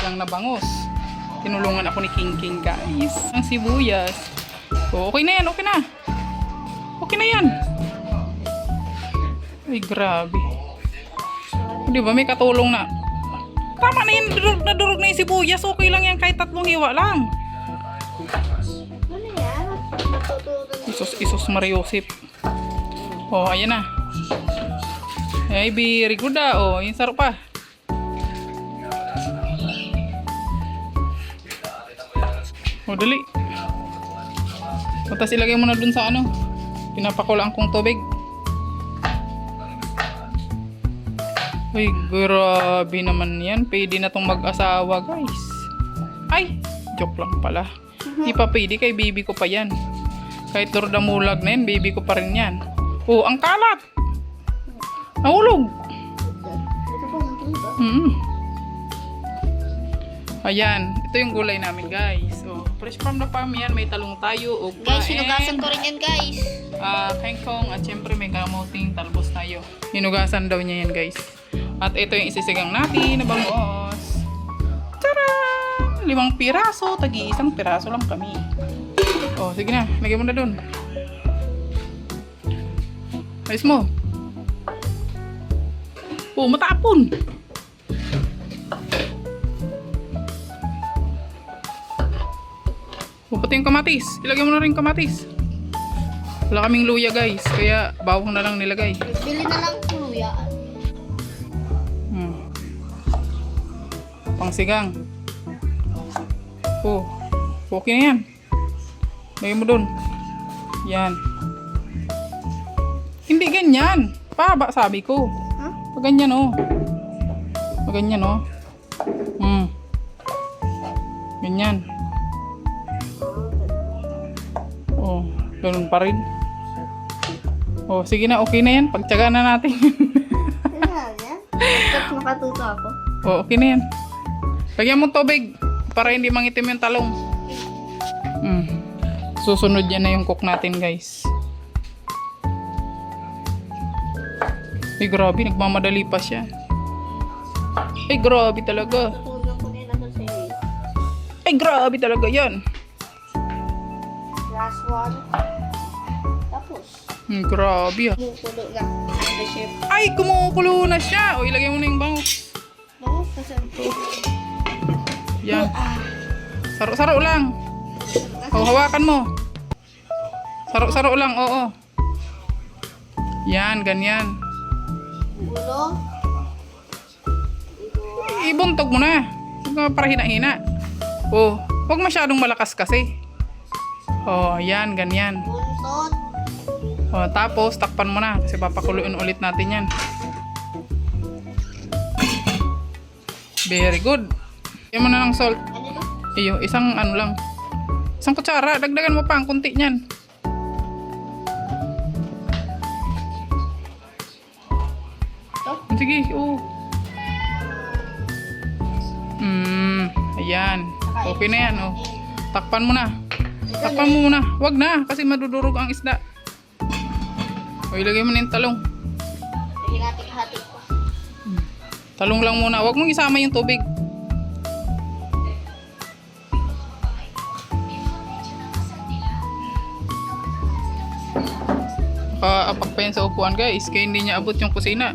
sinigang na bangus. Tinulungan ako ni King King guys. Ang sibuyas. Oh, okay na yan, okay na. Okay na yan. Ay, grabe. Di ba may katulong na. Tama na yan, nadurog na yung sibuyas. Okay lang yan kahit 3 hiwa lang. Ano yan? Isos Mariosip. Oh, ayan na. Ay, very good ah. Oh, yung sarap pa. Oh, dali. Tapos ilagay mo na dun sa ano. Pinapakulaan kong tubig. Uy, grabe naman yan. Pwede na tong mag-asawa, guys. Ay, joke lang pala. Di pa pwede, kay baby ko pa yan. Kahit lordamulag na yan, baby ko pa rin yan. Oh, ang kalat! Nahulog! Ito po, diba? Ayan, ito yung gulay namin, guys. Oh, fresh from the farm yan. May talong tayo, ugma, Guys, hinugasan ko rin yan, guys. kangkong, at syempre may kamuting talbos tayo. Hinugasan daw niya yan, guys. At ito yung isisigang natin na bangus. Tara! 5 piraso, tagi 1 piraso lang kami. Oh, sige na, lagyan mo na dun. Ayos mo. Oh, matapon. Oh, pati yung kamatis. Ilagay mo na rin kamatis. Wala kaming luya, guys. Kaya bawang na lang nilagay. Bili na lang luya. Pangsigang. Oh, okay na yan. Lagay mo dun. Yan. Hindi ganyan. Paba, sabi ko. Huh? Pag ganyan, oh. Pag ganyan, oh. Ganyan. Oh, ganun pa rin. Oh, sige na, okay na yan. Pagtyagaan na natin. Ano yan? Tapos nakatuto ako. Oh, okay na yan. Lagyan mo tubig para hindi mangitim yung talong. Susunod yan na yung cook natin, guys. Ay, grabe. Nagmamadali pa siya. Ay, grabe talaga. Tutulong ko din ako sa iyo. Ay, grabe talaga yan. Last one. Tapos, Grabe ah. mukulo na. The chef. Ay, kumukulo na siya. O, ilagay mo na yung bangus. Bangus kasi. Yan. Saro-saro lang. O, hawakan mo. Saro-saro lang, oo. Yan, ganyan. Gulo. Ibuntog mo na. Huwag ka para hina-hina. O, huwag masyadong malakas kasi. O, yan, ganyan. Buntot. O, tapos, takpan mo na. Kasi papakuluin ulit natin yan. Very good. Yan mo na ng salt. Ano ito? Iyo, isang ano lang. Isang kutsara. Dagdagan mo pa ang kunti niyan. Sige, oo. Ayan. Okay na yan, oh. Takpan mo na. Takpan mo muna. Wag na, kasi madudurog ang isda. O, ilagay mo na yung talong. Lagyan natin hati ko. Talong lang muna. Wag mong isama yung tubig. Nakaapak pa yan sa upuan, guys. Kaya hindi niya abot yung kusina.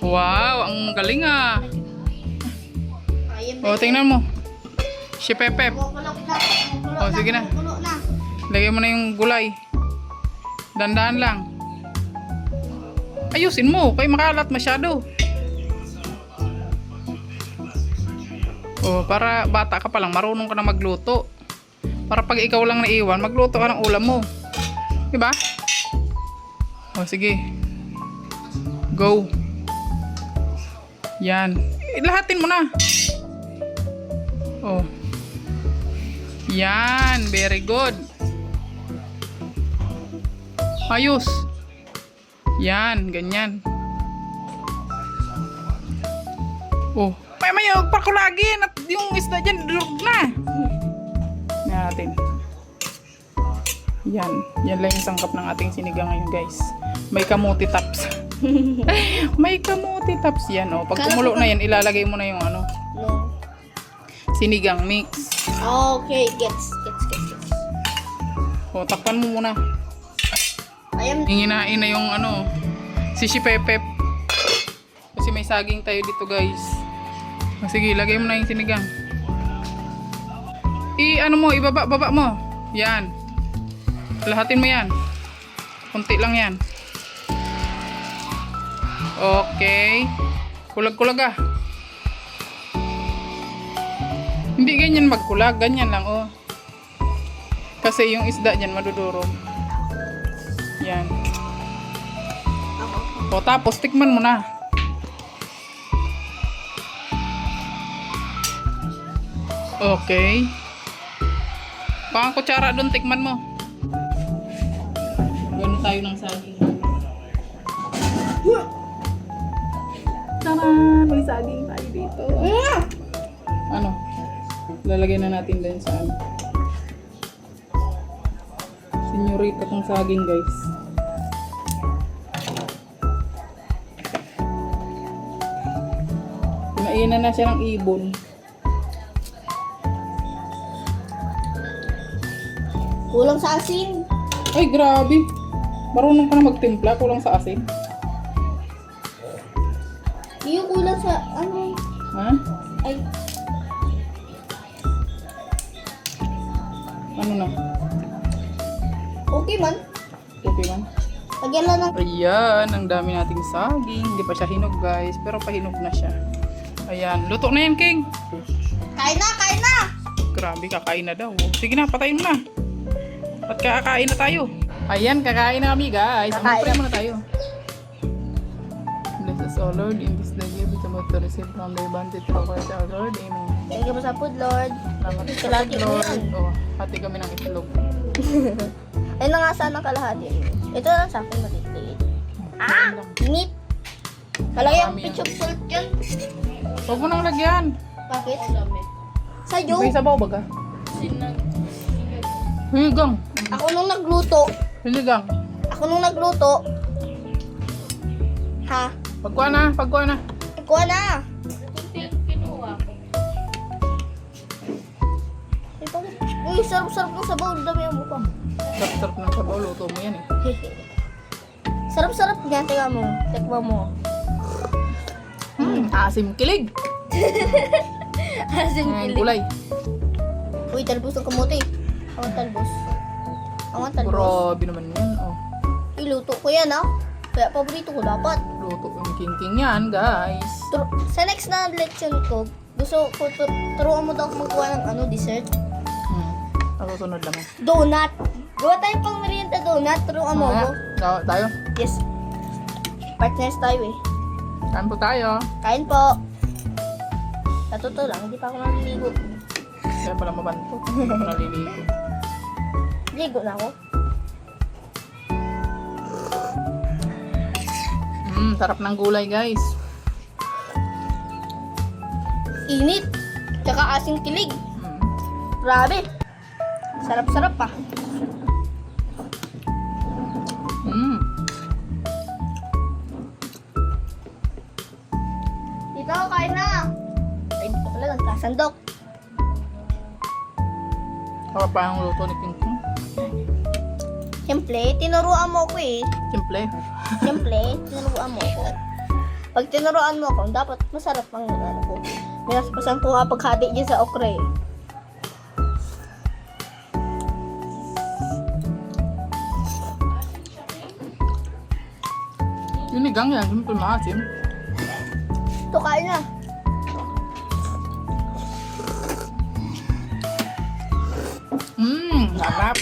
Wow, ang galing ah. Ayun, O, tingnan mo. Si Pepep. kumukulo na. O, sige na. Kumukulo na. Lagay mo na yung gulay. Dandaan lang. Ayusin mo, kay makalat masyado. O, para bata ka pa lang, marunong ka na magluto. Para pag ikaw lang naiwan, magluto ka ng ulam mo. Diba? O, sige. Go. Yan. Lahatin mo na. Oh. Yan. Very good. Ayos. Yan. Ganyan. Oh. May magpakulagin at yung isda dyan durog na. Natin. Yan. Yan lang yung sangkap ng ating sinigang ngayon, guys. May kamuti tops. May kamote tops yan, oh. Pag kumulo na yan, ilalagay mo na yung ano, No. sinigang mix. Okay, gets. O, takpan mo muna. I am... Hinginain na yung ano, sisipepep. Kasi may saging tayo dito, guys. O, sige, lagay mo na yung sinigang. Ano mo, baba mo. Yan. Lahatin mo yan. Kunti lang yan. Okay. Kulag-kulag ah. Hindi ganyan magkulag. Ganyan lang, oh. Kasi yung isda dyan madudurog. Yan. Ako. O, tapos tikman mo na. Okay. Pang kutsara doon, tikman mo. Gano'n tayo ng saging. Taran! May saging tayo dito. Ano? Lalagay na natin din sa ano. Senyorita tong saging, guys. Pinainan na siya ng ibon. Kulang sa asin. Ay, grabe. Marunong ka na magtimpla, kulang sa asin. Yung kulang sa... Ano? Ha? Ay, Ano na? okay man. Okay man? Lagyan lang ng... Ayan, ang dami nating saging. Hindi pa siya hinog, guys. Pero pahinog na siya. Ayan. Luto na yan, King. Kain na! Grabe, kakain na daw. Sige na, patayin mo na. At kakain na tayo. Ayan, kakain na kami, guys. Kakain Mag-pray muna tayo. Bless us, O Lord, in this day, give us about to receive from the abundant of our Lord. Amen. Thank you sa food, Lord. Salamat sa Kalahati mo Lord. yan. Oh, hati kami ng itlog. Ay na nga sana kalahati. Ito lang sa akin maliit. Ah! Init! Kalagay ang Marami yan. pinch of salt yan. Huwag mo nang lagyan. Bakit? Sa'yo. May sabaw ba ka? Hinigang. Ako nung nagluto. Hinigang. Ako nung nagluto. Ha? Pagkuha na, pagkuha na. Kuha na! Uy, sarap-sarap ng sabaw. Dami ang mukha. Sarap-sarap ng sabaw, luto mo yan eh. Sarap-sarap niya. Teka mo. Tekma mo. Asim kilig. Asin Ayan, gulay. Uy, talbos ng kamote. Awan talbos. Awan talbos. Grabe naman yan. Oh, Iluto ko yan, ah. Kaya paborito ko dapat. luto yung king-king yan, guys. Sa next na lesson ko, gusto ko turuan mo daw ako magkuha ng dessert. Ako sunod lang. Donut. Gawa tayo pang merienda donut. Turuan mo ako. Tayo. Yes. Partners tayo eh. Kain po tayo. Kain po. Sa totoo lang, hindi pa ako naliligo. Kaya pala mabanto. Naliligo. Ligo na ako. Sarap ng gulay, guys. Init. Tsaka asing kilig. Mm. Grabe. Sarap-sarap pa. Dito, kain na. Ay, dito pala, nagkasandok. Sarap pa yung luto ni King-king. Siyempre, tinuruan mo ako eh. Simple. Siyempre, tinuruan mo ako. Pag tinuruan mo ako, dapat masarap ang ano ko. Minaspasan ko nga paghati dyan sa okra eh. Sinigang yan. Simple maasim. Ito, kain na. Sarap.